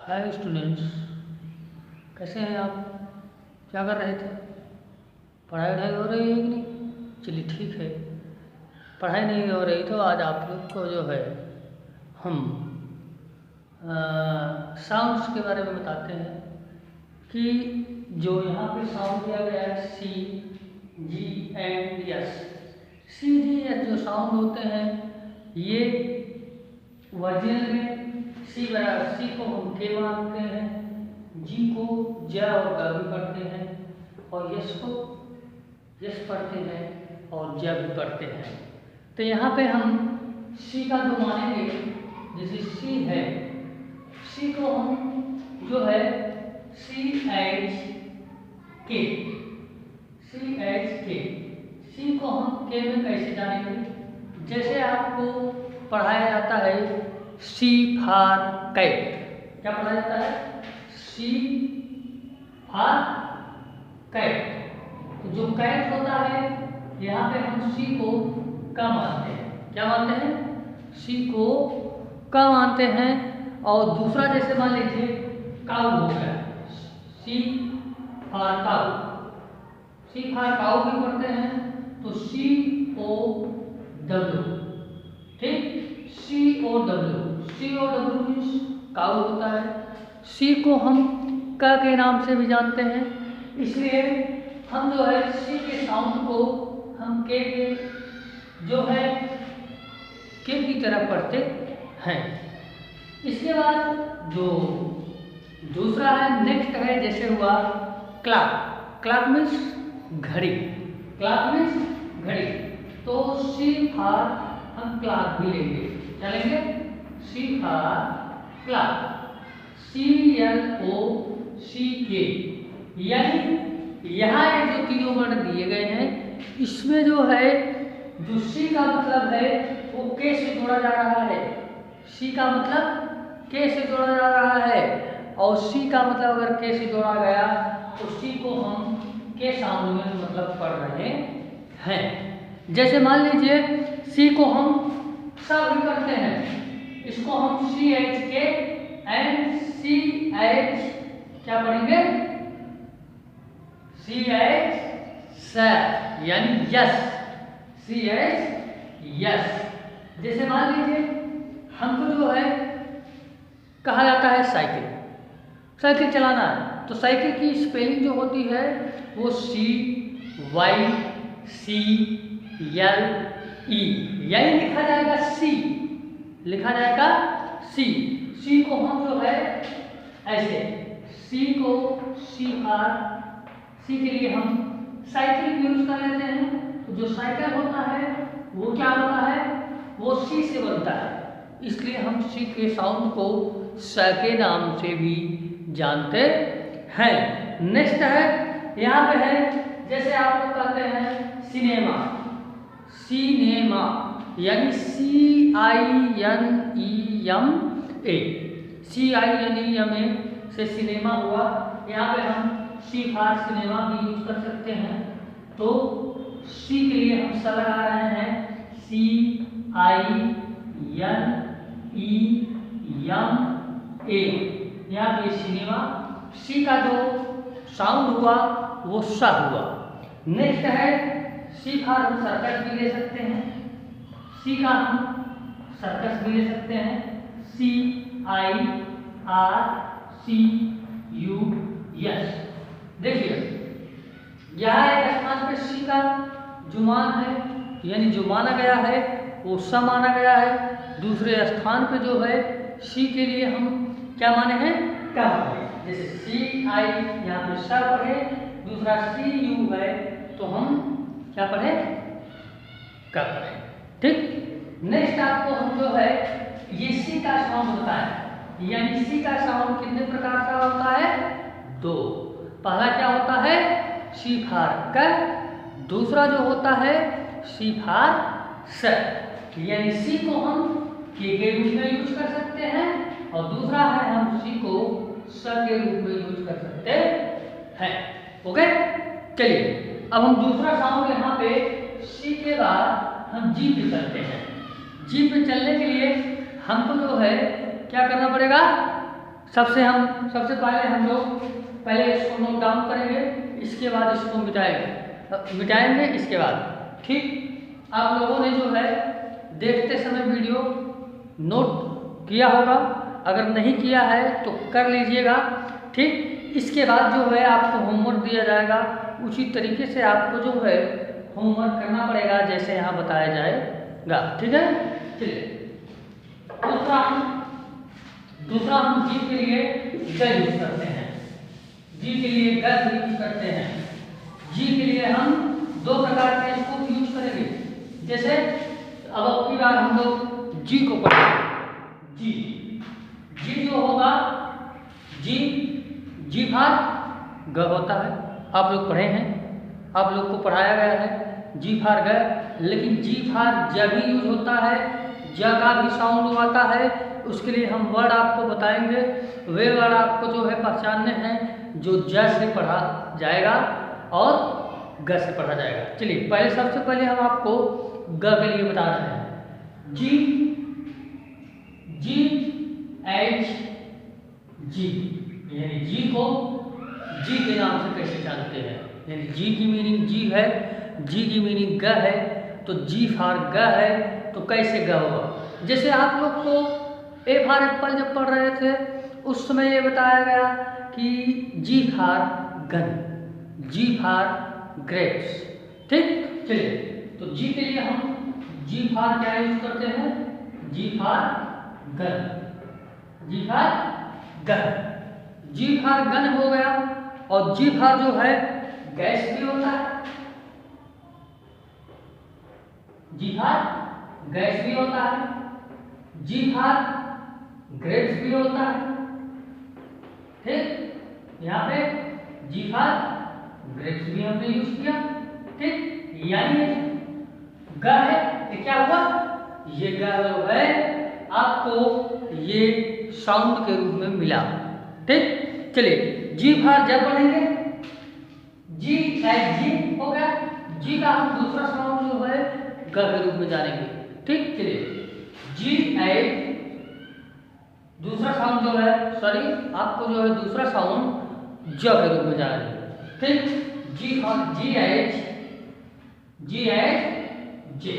Hi students, कैसे हैं आप? क्या कर रहे थे? पढ़ाई वढ़ाई हो रही है कि नहीं? चलिए ठीक है। पढ़ाई नहीं हो रही तो आज आप लोग को जो है हम साउंड्स के बारे में बताते हैं कि जो यहाँ पे साउंड दिया गया है C, G and S. C, G, S जो साउंड होते हैं ये वर्जिनल में सी बराबर सी को हम के मानते हैं, जी को ज और ग भी पढ़ते हैं और यस को यस पढ़ते हैं और ज भी पढ़ते हैं। तो यहाँ पे हम सी का जो मानेंगे, जैसे सी है, सी को हम जो है सी एच के, सी एच के, सी को हम के में कैसे जानेंगे? जैसे आपको पढ़ाया जाता है सी फॉर कैट। क्या पढ़ाया जाता है? सी फॉर कैट। तो जो कैट होता है यहाँ पे हम सी को का मानते हैं। क्या मानते हैं? सी को का मानते हैं। और दूसरा जैसे मान लीजिए काऊ हो गया, सी फॉर काऊ, सी फॉर काऊ भी पढ़ते हैं तो सी ओ डब्ल्यू, ठीक, सी ओ डब्ल्यू, सी ओ डब्ल्यू मीन्स काऊ होता है। सी को हम क के नाम से भी जानते हैं, इसलिए हम जो है सी के साउंड को हम के जो है के की तरह पढ़ते हैं। इसके बाद जो दूसरा है, नेक्स्ट है, जैसे हुआ क्लॉक। क्लॉक मीन्स घड़ी, क्लॉक मीन्स घड़ी। तो सी फॉर हम क्लॉक भी लेंगे। क्या लेंगे? C for clock, C L O C K. यानी यहाँ ये जो तीनों वर्ण दिए गए हैं इसमें जो है जो सी का मतलब है वो के से जोड़ा जा रहा है। सी का मतलब के से जोड़ा जा रहा है और सी का मतलब अगर के से जोड़ा गया तो सी को हम के साउंड में मतलब पढ़ रहे हैं। जैसे मान लीजिए सी को हम सा भी करते हैं, इसको हम सी एच के एंड सी एच क्या पढ़ेंगे? सी एच स यानी यस, सी एच यस। जैसे मान लीजिए हमको जो है कहा जाता है साइकिल, साइकिल चलाना है तो साइकिल की स्पेलिंग जो होती है वो सी वाई सी एल ई, यही लिखा जाएगा सी, लिखा जाएगा सी। सी को हम जो है ऐसे, सी को सी आर, सी के लिए हम साइकिल यूज कर लेते हैं। तो जो साइकिल होता है वो क्या होता है? वो सी से बनता है, इसलिए हम सी के साउंड को स के नाम से भी जानते हैं। नेक्स्ट है, यहाँ पे है, जैसे आप लोग कहते हैं सिनेमा, सिनेमा यानी C I N E M A, C I N E M A से सिनेमा हुआ। यहाँ पे हम सी फॉर सिनेमा भी यूज कर सकते हैं। तो सी के लिए हम स लगा रहे हैं, C I N E M ए, यहाँ पे सिनेमा, सी का जो साउंड हुआ वो सा हुआ। नेक्स्ट है सी फॉर हम सर्कस भी ले सकते हैं, सी का हम सर्कस भी ले सकते हैं, C I R C U S. देखिए यहाँ एक स्थान पे सी का जो मान है यानी जो माना गया है वो स माना गया है। दूसरे स्थान पे जो है सी के लिए हम क्या माने हैं? का पढ़े। जैसे सी आई यहाँ पे स पढ़े, दूसरा सी यू है तो हम क्या पढ़े? का पढ़े, ठीक। नेक्स्ट आपको हम जो है ये सी का साउंड बताएं, यानी सी का साउंड कितने प्रकार का होता है? दो। पहला क्या होता है? सी फॉर क, दूसरा जो होता है सी फॉर स, यानी सी को हम के रूप में यूज कर सकते हैं और दूसरा है हम सी को स के रूप में यूज कर सकते हैं। ओके, चलिए अब हम दूसरा साउंड यहाँ पे सी के बाद हम जी पे चलते हैं। जी पे चलने के लिए हमको जो है क्या करना पड़ेगा? सबसे पहले हम लोग पहले इसको नोट डाउन करेंगे, इसके बाद इसको मिटाएंगे इसके बाद। ठीक, आप लोगों ने जो है देखते समय वीडियो नोट किया होगा, अगर नहीं किया है तो कर लीजिएगा। ठीक, इसके बाद जो है आपको होमवर्क दिया जाएगा, उसी तरीके से आपको जो है होमवर्क करना पड़ेगा जैसे यहाँ बताया जाएगा। ठीक है, चलिए दूसरा हम जी के लिए ग यूज करते हैं। जी के लिए ग यूज करते हैं। जी के लिए हम दो प्रकार के इसको यूज करेंगे। जैसे अब की बार हम लोग जी को पढ़ेंगे। जी जो होगा, जी फार ग होता है, आप लोग पढ़े हैं, आप लोग को पढ़ाया गया है जी फार ग। लेकिन जी फार ज भी यूज होता है, ज का भी साउंड आता है। उसके लिए हम वर्ड आपको बताएंगे, वे वर्ड आपको जो है पहचानने हैं जो ज से पढ़ा जाएगा और ग से पढ़ा जाएगा। चलिए सबसे पहले हम आपको ग के लिए बता रहे हैं। जी एच जी, यानी जी को जी के नाम से कैसे जानते हैं, यानी जी की मीनिंग जी है, जी की मीनिंग ग है, तो जी फार ग है, तो कैसे ग होगा। जैसे आप लोग को ए फार एप्पल जब पढ़ रहे थे उस समय ये बताया गया कि जी फार गन, जी फार ग्रेप्स। ठीक, चलिए तो जी के लिए हम जी फार क्या यूज करते हैं, जी फार गन, जी फार गन। जी फार गन हो गया। और जी फार जो है गैस भी होता है, जी फार गैस भी होता है, जी फार ग्रेप्स भी होता है। ठीक, यहाँ पे जी फार ग्रेप्स भी हमने यूज किया। ठीक, यानी ग है, ये क्या हुआ, ये ग जो है आपको ये साउंड के रूप में मिला। ठीक, चलिए जी फार जब पढ़ेंगे, जी एच जी हो गया, जी का हम दूसरा साउंड जो है ग के रूप में जानेंगे। ठीक, चलिए जी एच दूसरा साउंड जो है, सॉरी आपको जो है दूसरा साउंड ज के रूप में जानेंगे। ठीक, जी और जी एच जे,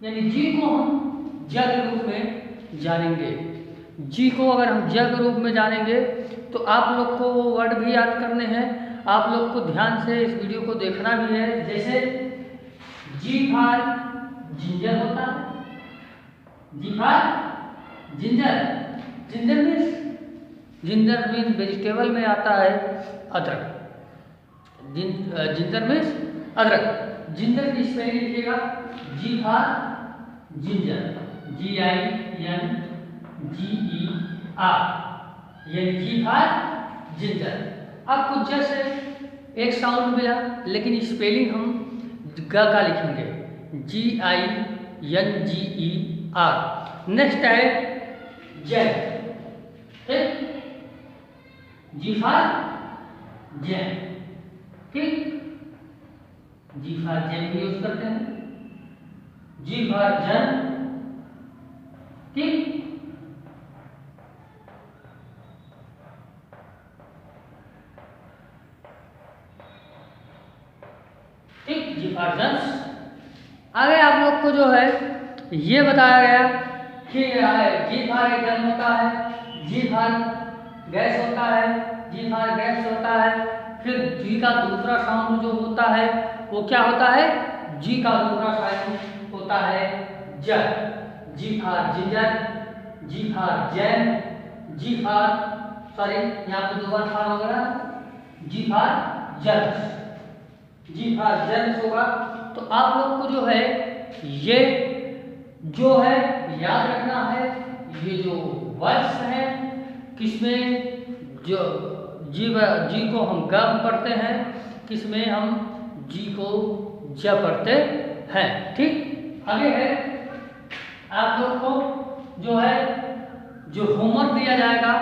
यानी जी को हम ज के रूप में जानेंगे। जी को अगर हम ज के रूप में जानेंगे तो आप लोग को वो वर्ड भी याद करने हैं, आप लोग को ध्यान से इस वीडियो को देखना भी है। जैसे जी फार जिंजर होता है, जी फार जिंजर, जिंजर मीन्स वेजिटेबल में आता है अदरक, जिंजर मीन्स अदरक। जिंजर की स्पेलिंग लिखिएगा जी फार जिंजर, GINGER, यानी जी फार जिंजर। आपको जैसे एक साउंड मिला लेकिन स्पेलिंग हम ग का लिखेंगे, GINGER। नेक्स्ट है जैम। ठीक, जी फार जैम। ठीक, जी फार जैम भी यूज करते हैं, जी फार जैम। ठीक, जी फार जैम्स। आगे आप लोग को जो है ये बताया गया कि जी फार एक गन होता है, जी फार गैस होता है, जी फार गैस होता है। फिर जी का दूसरा साउंड जो होता है वो क्या होता है, जी का दूसरा साउंड होता है ज, जी फार जिंजर, जी फार जैम, जी फार, सॉरी यहाँ पे दो बार फार हो गया, जी फार जर्म्स, जी फार जर्म्स होगा। तो आप लोग को जो है ये जो है याद रखना है, ये जो वर्ड्स हैं किसमें जो जी को हम ग पढ़ते हैं, किसमें हम जी को ज पढ़ते हैं। ठीक, आगे है आप लोग को जो है जो होमवर्क दिया जाएगा,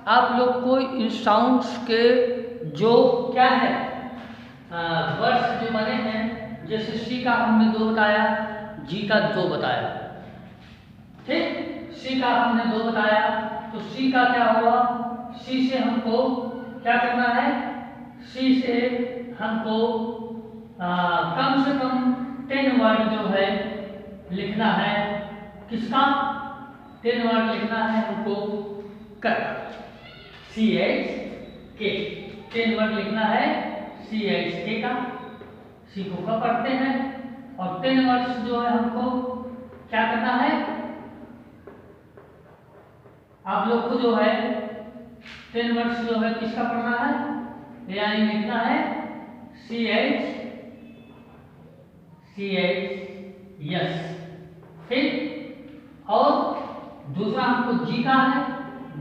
आप लोग को इन साउंड्स के जो क्या है वर्ड्स जो बने हैं, जैसे सी का हमने 2 बताया, जी का 2 बताया। ठीक, सी का हमने 2 बताया, तो सी का क्या हुआ, सी से हमको क्या करना है, सी से हमको कम से कम 10 वर्ड जो है लिखना है। किसका 10 वर्ड लिखना है हमको, कर CHK 10 वर्ड लिखना है CHK का। सी को कब पढ़ते हैं और 10 वर्ड्स जो है हमको क्या करना है, आप लोग को जो है 10 वर्ड्स जो है किसका पढ़ना है, यानी लिखना है CH यस। ठीक, और दूसरा हमको जी का है,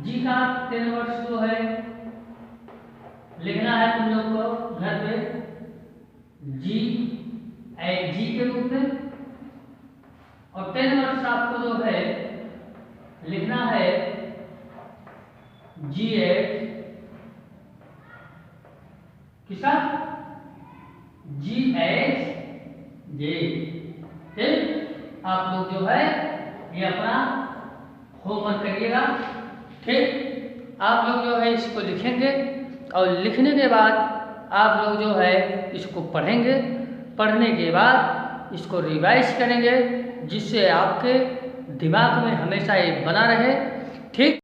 जी का 10 वर्ड्स जो है लिखना है तुम लोग को घर पे, जी के रूप में। और 10 वर्ड्स आपको जो है लिखना है GH किसका, GH जे। ठीक, आप लोग जो है ये अपना होमवर्क करिएगा। ठीक, आप लोग जो है इसको लिखेंगे और लिखने के बाद आप लोग जो है इसको पढ़ेंगे, पढ़ने के बाद इसको रिवाइज करेंगे, जिससे आपके दिमाग में हमेशा ये बना रहे। ठीक।